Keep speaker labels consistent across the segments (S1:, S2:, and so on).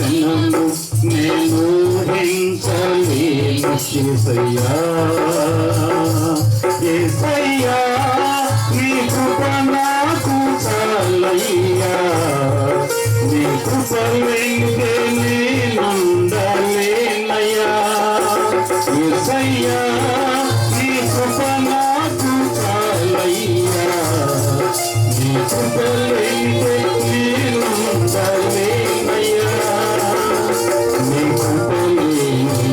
S1: క్షణము నేను హింసలేను యేసయ్యా యేసయ్యా నీ కృప నాకు చాలయ్యా నీ కృప లేనిదే నేనుండలేనయ్యా యేసయ్యా నీ కృప నాకు చాలయ్యా నీ కృప లేనిదే నేనుండలేనయ్యా నీ కృప లేని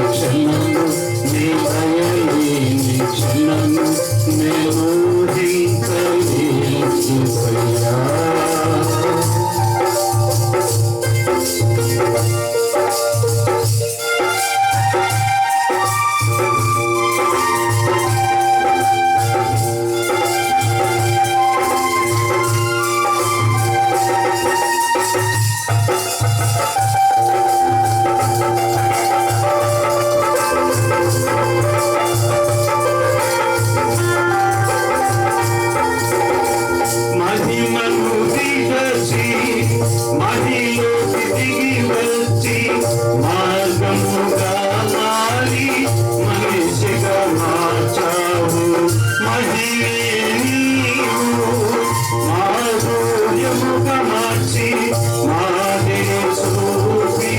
S1: క్షణము నీ దయ లేని క్షణము నేను హింసలేను యేసయ్యా మహిమను దిగచి మహిలోకి దిగి వచ్చి మార్గముగా మారి మనిషిగా మార్చావు మహిమే నీవు మాధుర్యముగా మార్చి మాదిరి చూపి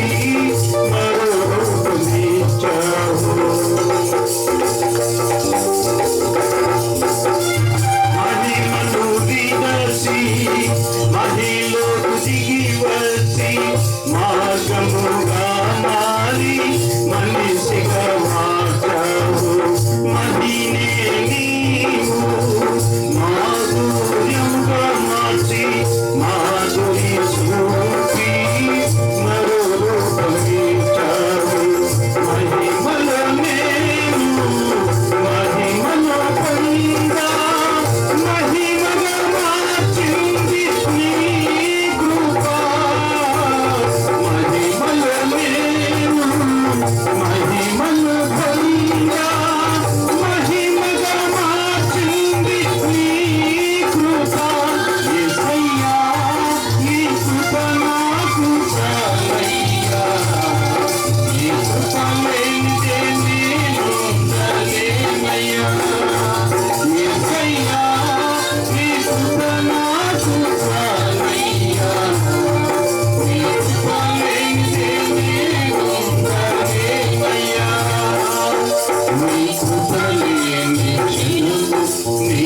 S1: మరో రూపమిచ్చావు మహిమను దిగచి మహిలోకి దిగి వచ్చి మార్గముగా మారి మనిషిగా మార్చావు మహినే నీవు మాధుర్యముగా మార్చి మాధురి చూపి మరో రూపమిచ్చావు మహిమల నేను మహిమలో పొందా మహిమగా మార్చింది నీ కృప మహిమల నేను మహిమలో పొందా మహిమగా మార్చింది నీ కృప యేసయ్యా నీ కృప నాకు చాలయ్యా నీ కృప లేనిదే నేనుండలేనయ్యా యేసయ్యా నీ కృప నాకు చాలయ్యా నీ కృప లేనిదే నేనుండలేనయ్యా నీ కృప లేని క్షణము నీ